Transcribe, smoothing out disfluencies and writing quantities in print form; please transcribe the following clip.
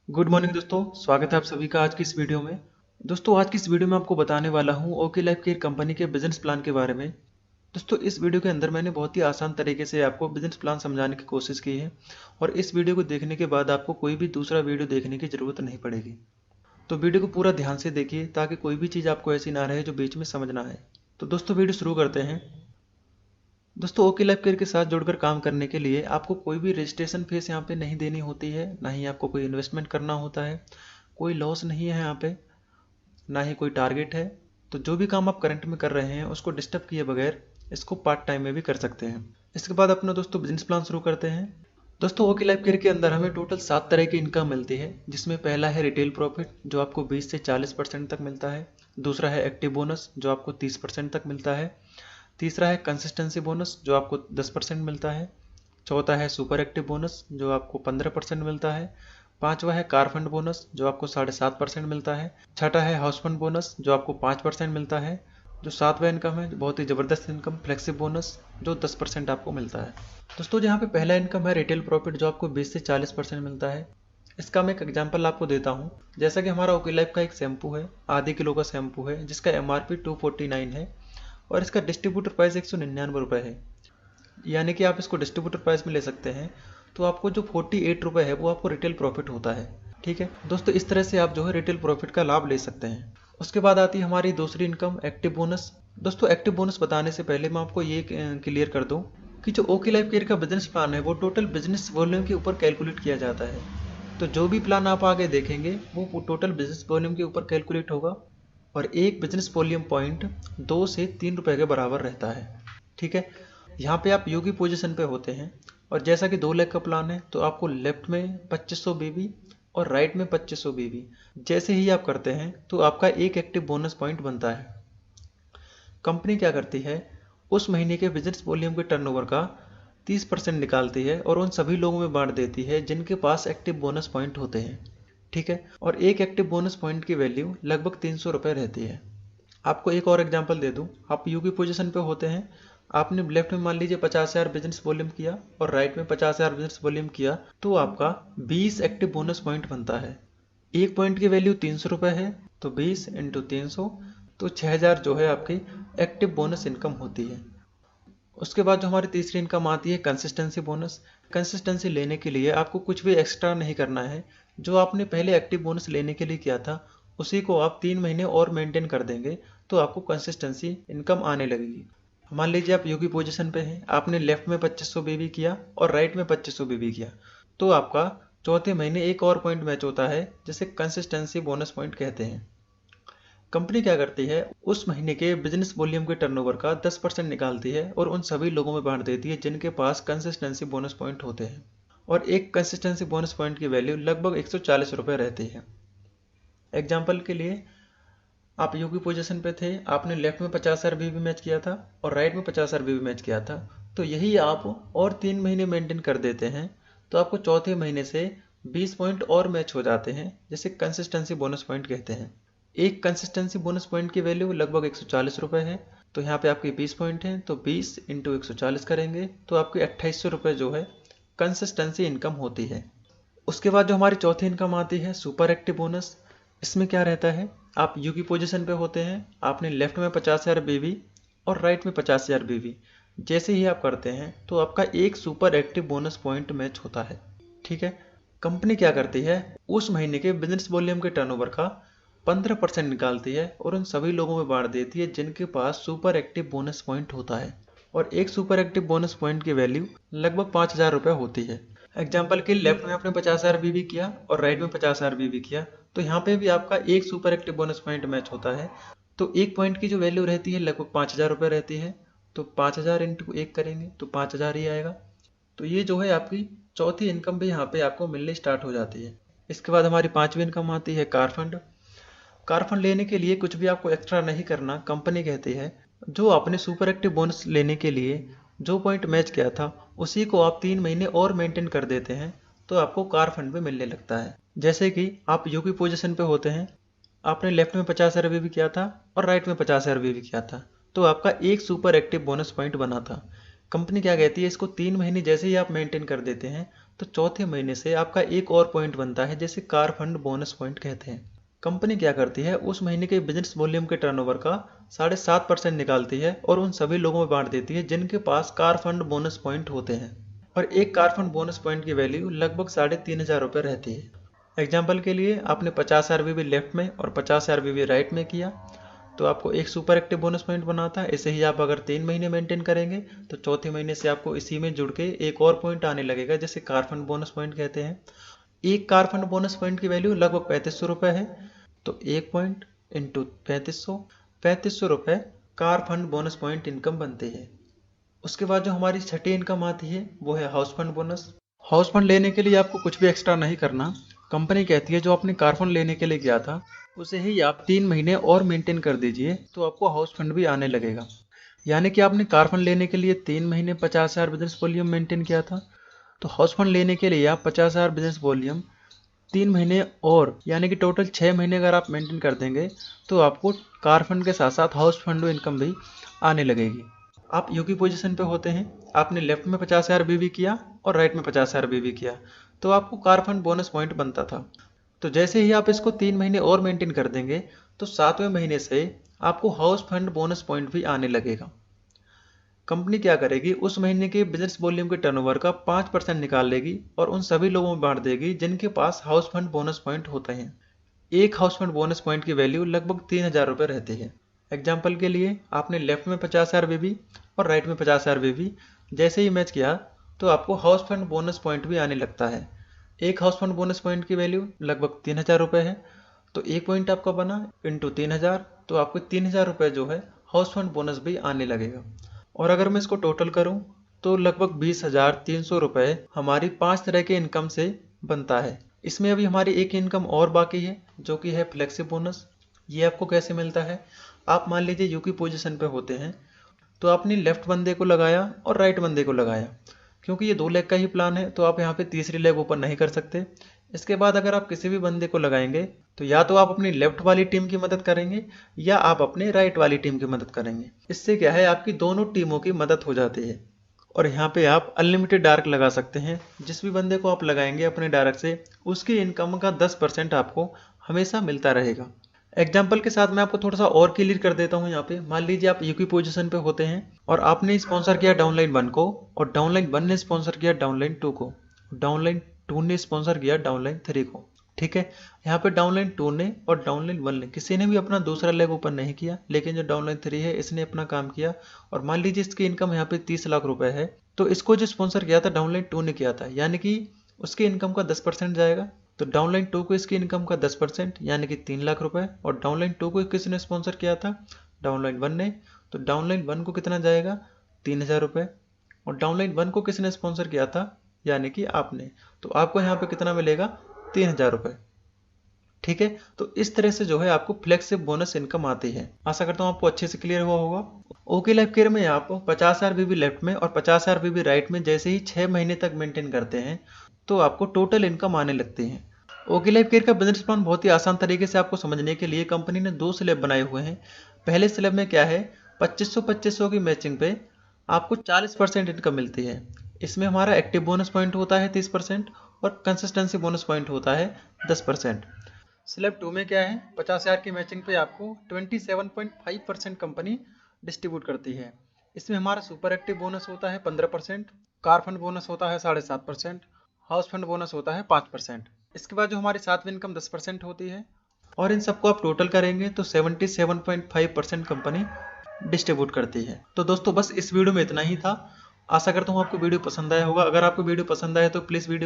Good morning दोस्तों, स्वागत है आप सभी का आज की इस वीडियो में। दोस्तों आज की इस वीडियो में आपको बताने वाला हूं ओके लाइफ केयर कंपनी के बिजनेस प्लान के बारे में। दोस्तों इस वीडियो के अंदर मैंने बहुत ही आसान तरीके से आपको बिजनेस प्लान समझाने की कोशिश की है और इस वीडियो को देखने के बाद आपको कोई भी दूसरा वीडियो देखने की ज़रूरत नहीं पड़ेगी। तो वीडियो को पूरा ध्यान से देखिए ताकि कोई भी चीज़ आपको ऐसी ना रहे जो बीच में समझ ना आए। तो दोस्तों वीडियो शुरू करते हैं। दोस्तों ओके लाइफ केयर के साथ जुड़कर काम करने के लिए आपको कोई भी रजिस्ट्रेशन फीस यहाँ पे नहीं देनी होती है, ना ही आपको कोई इन्वेस्टमेंट करना होता है। कोई लॉस नहीं है यहाँ पे, ना ही कोई टारगेट है। तो जो भी काम आप करंट में कर रहे हैं उसको डिस्टर्ब किए बगैर इसको पार्ट टाइम में भी कर सकते हैं। इसके बाद अपना दोस्तों बिजनेस प्लान शुरू करते हैं। दोस्तों ओके लाइफ केयर के अंदर हमें टोटल 7 तरह की इनकम मिलती है, जिसमें पहला है रिटेल प्रॉफिट जो आपको 20 से 40% तक मिलता है। दूसरा है एक्टिव बोनस जो आपको 30% तक मिलता है। तीसरा है कंसिस्टेंसी बोनस जो आपको 10% मिलता है। चौथा है सुपर एक्टिव बोनस जो आपको 15% मिलता है। पांचवा है कार फंड बोनस जो आपको 7.5% मिलता है। छठा है हाउस फंड बोनस जो आपको 5% मिलता है। जो सातवां इनकम है बहुत ही ज़बरदस्त इनकम फ्लेक्सिब बोनस जो 10% आपको मिलता है। दोस्तों यहाँ पे पहला इनकम है रिटेल प्रॉफिट जो आपको 20 से 40% मिलता है। इसका मैं एक एग्जांपल आपको देता हूँ। जैसा कि हमारा ओके लाइफ का एक शैम्पू है, आधे किलो का शैम्पू है जिसका MRP 249 है और इसका डिस्ट्रीब्यूटर प्राइस 199 रुपये है। यानी कि आप इसको डिस्ट्रीब्यूटर प्राइस में ले सकते हैं, तो आपको जो 48 रुपये है वो आपको रिटेल प्रॉफिट होता है। ठीक है दोस्तों, इस तरह से आप जो है रिटेल प्रॉफिट का लाभ ले सकते हैं। उसके बाद आती है हमारी दूसरी इनकम एक्टिव बोनस। दोस्तों एक्टिव बोनस बताने से पहले मैं आपको ये क्लियर कर दूं कि जो ओके लाइफ केयर का बिजनेस प्लान है वो टोटल बिजनेस वॉल्यूम के ऊपर कैलकुलेट किया जाता है। तो जो भी प्लान आप आगे देखेंगे वो टोटल बिजनेस वॉल्यूम के ऊपर कैलकुलेट होगा और एक बिजनेस वॉल्यूम पॉइंट 2 से 3 रुपए के बराबर रहता है। ठीक है, यहाँ पे आप योगी पोजीशन पे होते हैं और जैसा कि 2 लाख का प्लान है तो आपको लेफ्ट में 2500 बीबी और राइट में 2500 बीबी जैसे ही आप करते हैं तो आपका एक एक्टिव बोनस पॉइंट बनता है। कंपनी क्या करती है, उस महीने के बिजनेस वॉल्यूम के टर्नओवर का 30% निकालती है और उन सभी लोगों में बांट देती है जिनके पास एक्टिव बोनस पॉइंट होते हैं। ठीक है, और एक एक्टिव बोनस पॉइंट की वैल्यू लगभग 300 रुपये रहती है। आपको एक और एग्जांपल दे दूं, आप यू की पोजीशन पे होते हैं, आपने लेफ्ट में मान लीजिए 50,000 बिजनेस वॉल्यूम किया और राइट में 50,000 बिजनेस वॉल्यूम किया, तो आपका 20 एक्टिव बोनस पॉइंट बनता है। एक पॉइंट की वैल्यू 300 रुपये है, तो 20 इंटू 300 तो 6,000 जो है आपकी एक्टिव बोनस इनकम होती है। उसके बाद जो हमारी तीसरी इनकम आती है कंसिस्टेंसी बोनस। कंसिस्टेंसी लेने के लिए आपको कुछ भी एक्स्ट्रा नहीं करना है। जो आपने पहले एक्टिव बोनस लेने के लिए किया था उसी को आप 3 महीने और मेंटेन कर देंगे तो आपको कंसिस्टेंसी इनकम आने लगेगी। मान लीजिए आप योगी पोजीशन पे हैं, आपने लेफ्ट में 2500 बीबी किया और राइट में 2500 बीबी किया, तो आपका चौथे महीने एक और पॉइंट मैच होता है जिसे कंसिस्टेंसी बोनस पॉइंट कहते हैं। कंपनी क्या करती है, उस महीने के बिजनेस वॉल्यूम के टर्नओवर का 10% निकालती है और उन सभी लोगों में बांट देती है जिनके पास कंसिस्टेंसी बोनस पॉइंट होते हैं और एक कंसिस्टेंसी बोनस पॉइंट की वैल्यू लगभग 140 रुपये रहती है। एग्जाम्पल के लिए आप यू की पोजीशन पे थे, आपने लेफ्ट में 50,000 बीबी मैच किया था और राइट में 50,000 बीबी मैच किया था, तो यही आप और 3 महीने मेंटेन कर देते हैं तो आपको चौथे महीने से 20 पॉइंट और मैच हो जाते हैं जिसे कंसिस्टेंसी बोनस पॉइंट कहते हैं। एक कंसिस्टेंसी बोनस पॉइंट की वैल्यू लगभग 140 रुपये है, तो यहाँ पे आपके 20 पॉइंट हैं तो 20 इंटू 140 करेंगे तो आपके 2800 रुपये जो है कंसिस्टेंसी इनकम होती है। उसके बाद जो हमारी चौथी इनकम आती है सुपर एक्टिव बोनस। इसमें क्या रहता है, आप यू की पोजीशन पे होते हैं, आपने लेफ्ट में 50,000 बीबी और राइट में 50,000 बीबी जैसे ही आप करते हैं तो आपका एक super active bonus point match होता है। ठीक है, कंपनी क्या करती है, उस महीने के बिजनेस वॉल्यूम के टर्नओवर का 15% निकालती है और उन सभी लोगों में बांट देती है जिनके पास सुपर एक्टिव बोनस पॉइंट होता है और एक सुपर एक्टिव बोनस पॉइंट की वैल्यू लगभग 5,000 रुपये होती है। एग्जाम्पल के लेफ्ट में आपने 50,000 बीबी किया और राइट में 50,000 बीबी किया, तो यहाँ पे भी आपका एक super active bonus point match होता है। तो एक पॉइंट की जो वैल्यू रहती है लगभग 5,000 रुपये रहती है, तो 5,000 इंटू एक करेंगे तो 5,000 ही आएगा। तो ये जो है आपकी चौथी इनकम भी यहाँ पे आपको मिलनी स्टार्ट हो जाती है। इसके बाद हमारी पांचवी इनकम आती है कार फंड। कार फंड लेने के लिए कुछ भी आपको एक्स्ट्रा नहीं करना। कंपनी कहती है जो आपने सुपर एक्टिव बोनस लेने के लिए जो पॉइंट मैच किया था उसी को आप 3 महीने और मेंटेन कर देते हैं तो आपको कार फंड भी मिलने लगता है। जैसे कि आप यूपी पोजीशन पे होते हैं, आपने लेफ्ट में 50,000 भी किया था और राइट में 50,000 भी किया था, तो आपका एक सुपर एक्टिव बोनस पॉइंट बना था। कंपनी क्या कहती है, इसको 3 महीने जैसे ही आप मेंटेन कर देते हैं तो चौथे महीने से आपका एक और पॉइंट बनता है, जिसे कार फंड बोनस पॉइंट कहते हैं। कंपनी क्या करती है, उस महीने के बिजनेस वॉल्यूम के टर्नओवर का 7.5% निकालती है और उन सभी लोगों में बांट देती है जिनके पास कार फंड बोनस पॉइंट होते हैं। और एक कार फंड बोनस पॉइंट की वैल्यू लगभग 3,500 रुपये रहती है। एग्जाम्पल के लिए आपने 50 आरबीबी लेफ्ट में और 50 आरबीबी राइट में किया तो आपको एक सुपर एक्टिव बोनस पॉइंट बनाता है। इसे ही आप अगर 3 महीने मेंटेन करेंगे तो चौथे महीने से आपको इसी में जुड़ के एक और पॉइंट आने लगेगा, जिसे कार फंड बोनस पॉइंट कहते हैं। एक कार फंड बोनस पॉइंट की वैल्यू लगभग 3500 रुपये है, तो एक पॉइंट इंटू 3500 रुपये car fund bonus point income बनती है। उसके बाद जो हमारी छठी इनकम आती है वो है house fund bonus. House fund लेने के लिए आपको कुछ भी एक्स्ट्रा नहीं करना। कंपनी कहती है जो आपने कार फंड लेने के लिए किया था उसे ही आप 3 महीने और मेंटेन कर दीजिए तो आपको हाउस फंड भी आने लगेगा। यानी कि आपने कार फंड लेने के लिए 3 महीने 50,000 बिजनेस वॉल्यूम मेंटेन किया था, तो हाउस फंड लेने के लिए आप 50,000 बिजनेस वॉल्यूम 3 महीने और यानी कि टोटल 6 महीने अगर आप मेंटेन कर देंगे तो आपको कार फंड के साथ साथ हाउस फंड इनकम भी आने लगेगी। आप यू की पोजीशन पे होते हैं, आपने लेफ्ट में 50,000 बीवी किया और राइट में 50,000 बीवी किया तो आपको कार फंड बोनस पॉइंट बनता था। तो जैसे ही आप इसको 3 महीने और मेंटेन कर देंगे तो 7वें महीने से आपको हाउस फंड बोनस पॉइंट भी आने लगेगा। कंपनी क्या करेगी, उस महीने के बिजनेस वॉल्यूम के टर्नओवर का 5% निकाल लेगी और उन सभी लोगों में बांट देगी जिनके पास हाउस फंड बोनस पॉइंट होते हैं। एक हाउस फंड बोनस पॉइंट की वैल्यू लगभग 3,000 रुपये रहती है। एग्जाम्पल के लिए आपने लेफ्ट में 50,000 बीवी और राइट में 50,000 बीवी जैसे ही मैच किया तो आपको हाउस फंड बोनस पॉइंट भी आने लगता है। एक हाउस फंड बोनस पॉइंट की वैल्यू लगभग 3,000 रुपये है, तो एक पॉइंट आपका बना इंटू 3,000 तो आपको 3,000 रुपये जो है हाउस फंड बोनस भी आने लगेगा। और अगर मैं इसको टोटल करूं तो लगभग 20,300 रुपये हमारी 5 तरह के इनकम से बनता है। इसमें अभी हमारी एक इनकम और बाकी है जो कि है फ्लेक्सी बोनस। ये आपको कैसे मिलता है, आप मान लीजिए यू की पोजीशन पे होते हैं तो आपने लेफ्ट बंदे को लगाया और राइट बंदे को लगाया, क्योंकि ये 2 लेग का ही प्लान है तो आप यहाँ पे तीसरी लेग ओपन नहीं कर सकते। इसके बाद अगर आप किसी भी बंदे को लगाएंगे तो या तो आप अपनी लेफ्ट वाली टीम की मदद करेंगे या आप अपने राइट वाली टीम की मदद करेंगे। इससे क्या है, आपकी दोनों टीमों की मदद हो जाती है। और यहाँ पे आप अनलिमिटेड डार्क लगा सकते हैं। जिस भी बंदे को आप लगाएंगे अपने डार्क से उसकी इनकम का 10% आपको हमेशा मिलता रहेगा। एग्जाम्पल के साथ मैं आपको थोड़ा सा और क्लियर कर देता हूँ। यहाँ पे मान लीजिए आप यू की पोजीशन पे होते हैं और आपने स्पॉन्सर किया डाउनलाइन 1 को और डाउनलाइन 1 ने स्पॉन्सर किया डाउनलाइन 2 को, डाउनलाइन 2 ने स्पॉन्सर किया डाउनलाइन 3 को। ठीक है, यहाँ पे डाउनलाइन 2 ने और डाउनलाइन 1 ने किसी ने भी अपना दूसरा लेग ओपन नहीं किया, लेकिन जो डाउनलाइन 3 है इसने अपना काम किया। और मान लीजिए इसकी इनकम यहाँ पे 30 लाख रुपए है, तो इसको जो स्पॉन्सर किया था डाउनलाइन 2 ने किया था, यानी कि उसकी इनकम का 10% जाएगा। तो डाउनलाइन 2 को इसकी इनकम का 10% यानी कि 3 लाख रुपए। और डाउनलाइन 2 को किसने स्पॉन्सर किया था, डाउनलाइन 1 ने, तो डाउनलाइन 1 को कितना जाएगा, 3,000 रुपये। और डाउनलाइन 1 को किसने स्पॉन्सर किया था, यानी कि आपने, तो आपको यहाँ पे कितना मिलेगा, 3,000 रुपये। ठीक है, तो इस तरह से जो है आपको फ्लेक्सिबल बोनस इनकम आती है। आशा करता हूँ आपको अच्छे से क्लियर हुआ होगा। ओके लाइफ केयर में आप 50,000 बीबी लेफ्ट में और 50,000 बीबी राइट में जैसे ही 6 महीने तक मेंटेन करते हैं तो आपको टोटल इनकम आने लगती है। ओके लाइफ केयर का बिजनेस प्लान बहुत ही आसान तरीके से आपको समझने के लिए कंपनी ने 2 स्लैब बनाए हुए हैं। पहले स्लैब में क्या है, 2500 की मैचिंग पे आपको 40% इनकम मिलती है। इसमें हमारा एक्टिव बोनस पॉइंट होता है 30% और कंसिस्टेंसी बोनस पॉइंट होता है 10%। स्लैब 2 में क्या है, 50,000 की मैचिंग पे आपको 27.5% कंपनी डिस्ट्रीब्यूट करती है। इसमें हमारा सुपर एक्टिव बोनस होता है 15%, कार फंड बोनस होता है 7.5%, हाउस फंड बोनस होता है 5%। इसके बाद जो हमारी 7वीं इनकम 10% होती है और इन सबको आप टोटल करेंगे तो 77.5% कंपनी डिस्ट्रीब्यूट करती है। तो दोस्तों बस इस वीडियो में इतना ही था। आशा करता हूँ आपको वीडियो पसंद आया होगा। अगर आपको वीडियो पसंद आए तो प्लीज़ वीडियो